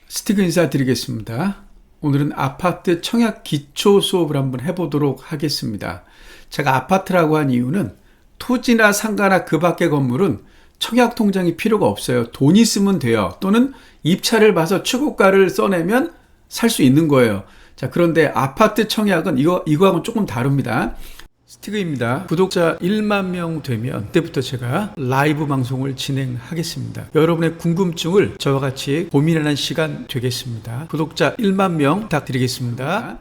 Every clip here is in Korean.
스티그 인사드리겠습니다. 오늘은 아파트 청약 기초 수업을 한번 해보도록 하겠습니다. 제가 아파트라고 한 이유는 토지나 상가나 그 밖의 건물은 청약 통장이 필요가 없어요. 돈 있으면 돼요. 또는 입찰을 봐서 최고가를 써내면 살 수 있는 거예요. 자, 그런데 아파트 청약은 이거하고는 조금 다릅니다. 스티그입니다. 구독자 1만 명 되면 그때부터 제가 라이브 방송을 진행하겠습니다. 여러분의 궁금증을 저와 같이 고민하는 시간 되겠습니다. 구독자 1만 명 부탁드리겠습니다.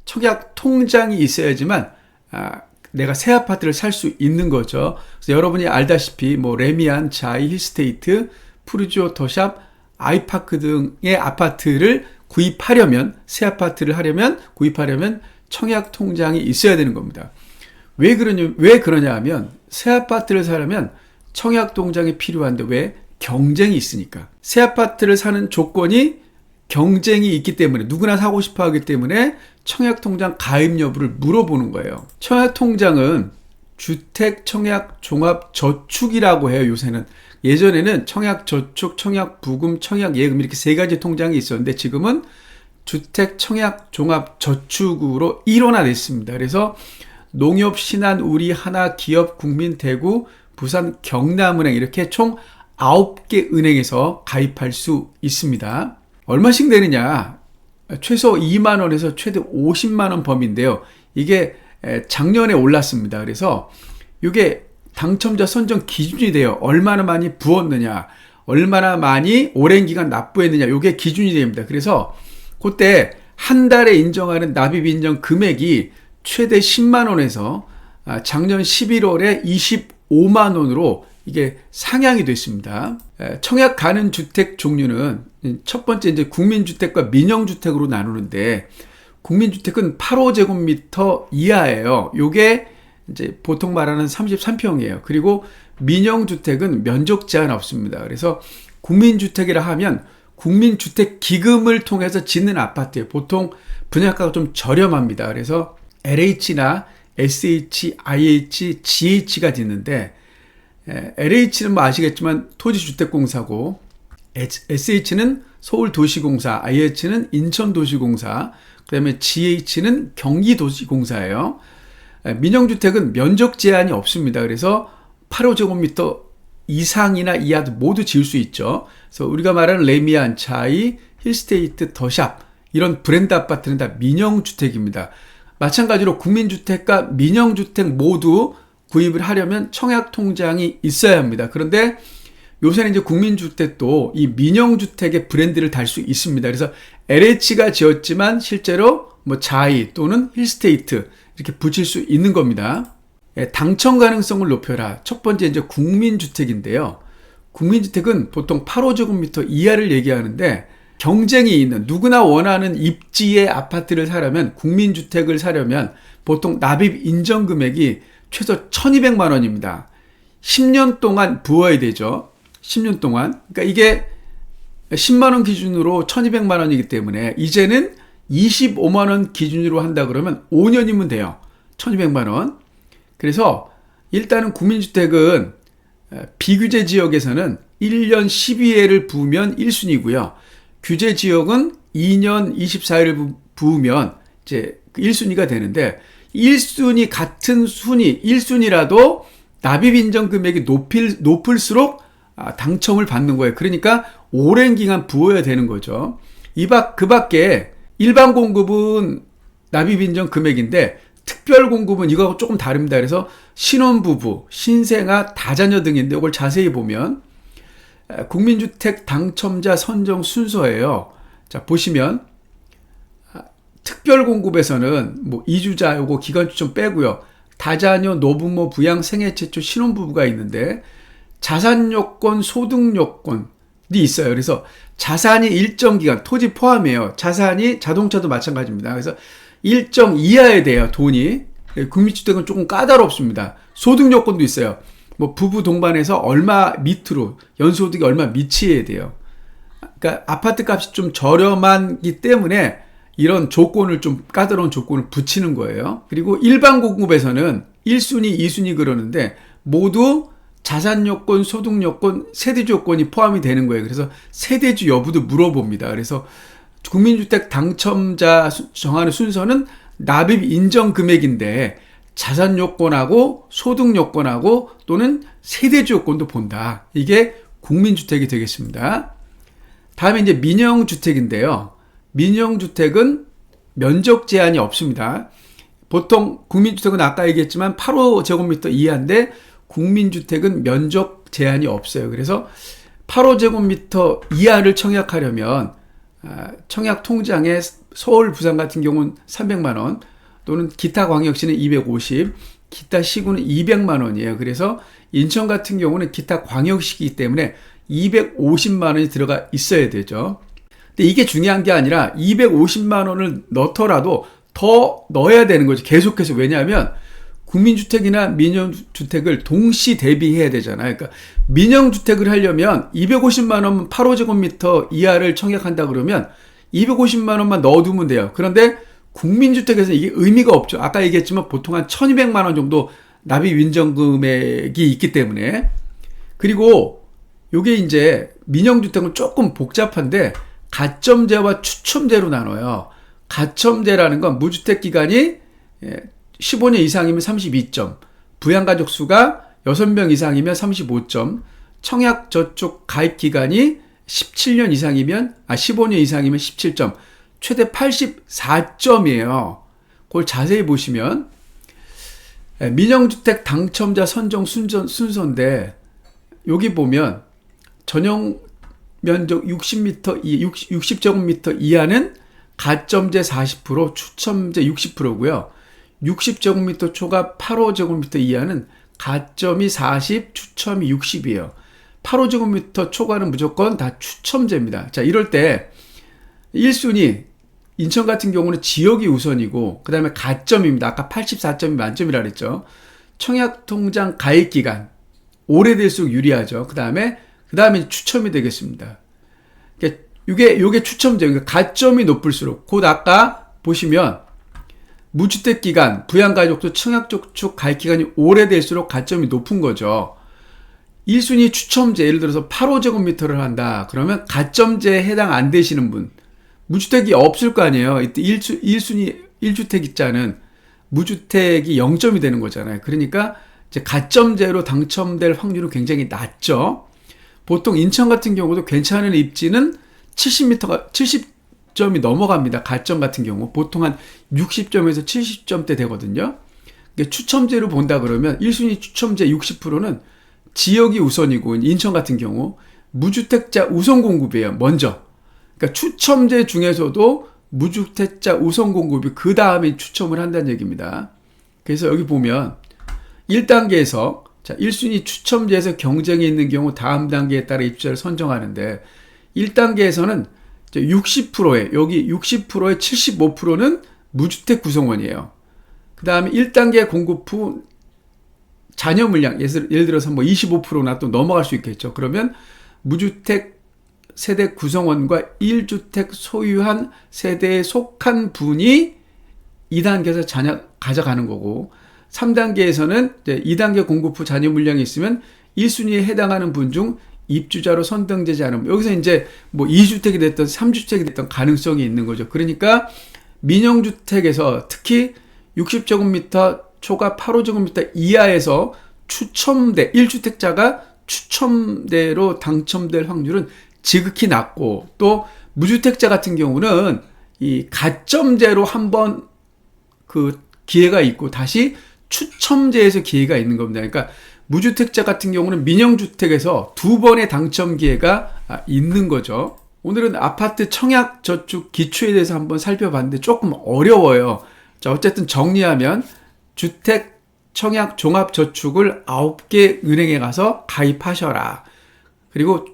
청약 통장이 있어야지만 내가 새 아파트를 살 수 있는 거죠. 그래서 여러분이 알다시피 레미안, 자이, 힐스테이트, 푸르지오, 더샵, 아이파크 등의 아파트를 구입하려면, 새 아파트를 구입하려면 청약 통장이 있어야 되는 겁니다. 왜 그러냐 하면 새 아파트를 사려면 청약 통장이 필요한데 왜? 경쟁이 있으니까. 새 아파트를 사는 조건이 경쟁이 있기 때문에, 누구나 사고 싶어 하기 때문에 청약 통장 가입 여부를 물어보는 거예요. 청약 통장은 주택 청약 종합 저축이라고 해요, 요새는. 예전에는 청약 저축, 청약 부금, 청약 예금 이렇게 세 가지 통장이 있었는데 지금은 주택 청약 종합 저축으로 일원화됐습니다. 그래서 농협, 신한, 우리, 하나, 기업, 국민, 대구, 부산, 경남은행 이렇게 총 9개 은행에서 가입할 수 있습니다. 얼마씩 내느냐? 최소 2만 원에서 최대 50만 원 범위인데요. 이게 작년에 올랐습니다. 그래서 이게 당첨자 선정 기준이 돼요. 얼마나 많이 부었느냐, 얼마나 많이 오랜 기간 납부했느냐, 이게 기준이 됩니다. 그래서 그때 한 달에 인정하는 납입 인정 금액이 최대 10만 원에서 작년 11월에 25만 원으로 이게 상향이 됐습니다. 청약 가능 주택 종류는 첫 번째 이제 국민주택과 민영주택으로 나누는데, 국민주택은 8호제곱미터 이하예요. 요게 이제 보통 말하는 33평이에요. 그리고 민영주택은 면적 제한 없습니다. 그래서 국민주택이라 하면 국민주택 기금을 통해서 짓는 아파트예요. 보통 분양가가 좀 저렴합니다. 그래서 LH나 SH, IH, GH가 짓는데, LH는 아시겠지만 토지주택공사고, SH는 서울도시공사, IH는 인천도시공사, 그 다음에 GH는 경기도시공사예요. 민영주택은 면적 제한이 없습니다. 그래서 8호제곱미터 이상이나 이하도 모두 지을 수 있죠. 그래서 우리가 말하는 레미안, 자이, 힐스테이트, 더샵 이런 브랜드 아파트는 다 민영주택입니다. 마찬가지로 국민주택과 민영주택 모두 구입을 하려면 청약 통장이 있어야 합니다. 그런데 요새는 이제 국민주택도 이 민영주택의 브랜드를 달 수 있습니다. 그래서 LH가 지었지만 실제로 자이 또는 힐스테이트 이렇게 붙일 수 있는 겁니다. 당첨 가능성을 높여라. 첫 번째 이제 국민주택인데요. 국민주택은 보통 8호제곱미터 이하를 얘기하는데, 경쟁이 있는 누구나 원하는 입지의 아파트를 사려면, 국민주택을 사려면 보통 납입 인정 금액이 최소 1200만 원입니다. 10년 동안 부어야 되죠. 10년 동안. 그러니까 이게 10만 원 기준으로 1200만 원이기 때문에 이제는 25만 원 기준으로 한다 그러면 5년이면 돼요. 1200만 원. 그래서 일단은 국민주택은 비규제 지역에서는 1년 12회를 부으면 1순위고요. 규제 지역은 2년 24회를 부으면 이제 1순위가 되는데, 1순위 같은 순위, 1순위라도 납입 인정 금액이 높을수록 당첨을 받는 거예요. 그러니까 오랜 기간 부어야 되는 거죠. 그 밖에 일반 공급은 납입 인정 금액인데, 특별 공급은 이거하고 조금 다릅니다. 그래서 신혼부부, 신생아, 다자녀 등인데 이걸 자세히 보면 국민주택 당첨자 선정 순서예요. 자, 보시면 특별 공급에서는 이주자 요거 기간 추천 빼고요. 다자녀, 노부모, 부양, 생애 최초, 신혼부부가 있는데, 자산 요건, 소득 요건이 있어요. 그래서 자산이 일정 기간, 토지 포함이에요. 자산이 자동차도 마찬가지입니다. 그래서 일정 이하에 돼요, 돈이. 국민주택은 조금 까다롭습니다. 소득 요건도 있어요. 부부 동반해서 얼마 밑으로, 연소득이 얼마 미치어야 돼요. 그러니까 아파트 값이 좀 저렴하기 때문에 이런 조건을, 좀 까다로운 조건을 붙이는 거예요. 그리고 일반 공급에서는 1순위, 2순위 그러는데 모두 자산 요건, 소득 요건, 세대주 요건이 포함이 되는 거예요. 그래서 세대주 여부도 물어봅니다. 그래서 국민주택 당첨자 정하는 순서는 납입 인정 금액인데 자산 요건하고 소득 요건하고 또는 세대주 요건도 본다. 이게 국민주택이 되겠습니다. 다음에 이제 민영주택인데요. 민영주택은 면적 제한이 없습니다. 보통 국민주택은 아까 얘기했지만 8호제곱미터 이하인데 국민주택은 면적 제한이 없어요. 그래서 8호제곱미터 이하를 청약하려면 청약 통장에 서울, 부산 같은 경우는 300만 원 또는 기타 광역시는 250, 기타 시구는 200만 원이에요. 그래서 인천 같은 경우는 기타 광역시이기 때문에 250만 원이 들어가 있어야 되죠. 근데 이게 중요한 게 아니라 250만 원을 넣더라도 더 넣어야 되는 거죠. 계속해서. 왜냐하면 국민주택이나 민영주택을 동시 대비해야 되잖아요. 그러니까 민영주택을 하려면 250만 원은 8호제곱미터 이하를 청약한다 그러면 250만 원만 넣어두면 돼요. 그런데 국민주택에서는 이게 의미가 없죠. 아까 얘기했지만 보통 한 1200만 원 정도 납입 인정 금액이 있기 때문에. 그리고 요게 이제 민영주택은 조금 복잡한데 가점제와 추첨제로 나눠요. 가점제라는 건 무주택 기간이 15년 이상이면 32점, 부양가족 수가 6명 이상이면 35점, 청약저축 가입 기간이 17년 이상이면 15년 이상이면 17점, 최대 84점이에요. 그걸 자세히 보시면 민영주택 당첨자 선정 순서인데 여기 보면 전용 면적 60제곱미터 이하는 가점제 40%, 추첨제 60%고요. 60제곱미터 초과 8호제곱미터 이하는 가점이 40, 추첨이 60이에요. 8호제곱미터 초과는 무조건 다 추첨제입니다. 자, 이럴 때 1순위 인천 같은 경우는 지역이 우선이고 그 다음에 가점입니다. 아까 84점이 만점이라 그랬죠. 청약통장 가입기간 오래될수록 유리하죠. 그 다음에 추첨이 되겠습니다. 요게 추첨제. 그러니까 가점이 높을수록 곧 아까 보시면 무주택 기간, 부양가족도 청약저축 가입 기간이 오래될수록 가점이 높은 거죠. 1순위 추첨제, 예를 들어서 8호제곱미터를 한다. 그러면 가점제에 해당 안 되시는 분, 무주택이 없을 거 아니에요. 이때 1순위 1주택자는 무주택이 0점이 되는 거잖아요. 그러니까 이제 가점제로 당첨될 확률은 굉장히 낮죠. 보통 인천 같은 경우도 괜찮은 입지는 70점이 넘어갑니다. 가점 같은 경우. 보통 한 60점에서 70점대 되거든요. 추첨제로 본다 그러면 1순위 추첨제 60%는 지역이 우선이고 인천 같은 경우 무주택자 우선 공급이에요. 먼저. 그러니까 추첨제 중에서도 무주택자 우선 공급이 그 다음에 추첨을 한다는 얘기입니다. 그래서 여기 보면 1단계에서 1순위 추첨제에서 경쟁이 있는 경우 다음 단계에 따라 입주자를 선정하는데 1단계에서는 60%에 여기 60%에 75%는 무주택 구성원이에요. 그 다음에 1단계 공급 후 잔여 물량 예를 들어서 뭐 25%나 또 넘어갈 수 있겠죠. 그러면 무주택 세대 구성원과 1주택 소유한 세대에 속한 분이 2단계에서 가져가는 거고 3단계에서는 이제 2단계 공급 후 잔여 물량이 있으면 1순위에 해당하는 분 중 입주자로 선정되지 않으면 여기서 이제 뭐 2주택이 됐던 3주택이 됐던 가능성이 있는 거죠. 그러니까 민영주택에서 특히 60제곱미터 초과 8호제곱미터 이하에서 추첨대 1주택자가 추첨대로 당첨될 확률은 지극히 낮고 또 무주택자 같은 경우는 이 가점제로 한번 그 기회가 있고 다시 추첨제에서 기회가 있는 겁니다. 그러니까 무주택자 같은 경우는 민영주택에서 2번의 당첨 기회가 있는 거죠. 오늘은 아파트 청약 저축 기초에 대해서 한번 살펴봤는데 조금 어려워요. 자, 어쨌든 정리하면 주택 청약 종합 저축을 9개 은행에 가서 가입하셔라. 그리고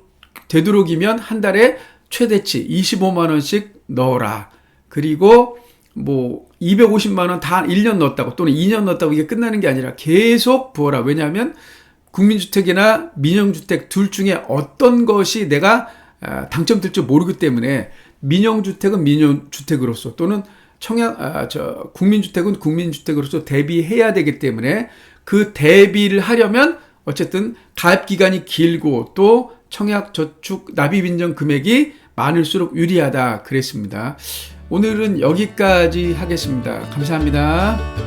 되도록이면 한 달에 최대치 25만 원씩 넣어라. 그리고 뭐 250만 원 다 1년 넣었다고 또는 2년 넣었다고 이게 끝나는 게 아니라 계속 부어라. 왜냐하면 국민주택이나 민영주택 둘 중에 어떤 것이 내가 당첨될 줄 모르기 때문에 민영주택은 민영주택으로서 또는 국민주택은 국민주택으로서 대비해야 되기 때문에 그 대비를 하려면 어쨌든 가입 기간이 길고 또 청약 저축 납입 인정 금액이 많을수록 유리하다 그랬습니다. 오늘은 여기까지 하겠습니다. 감사합니다.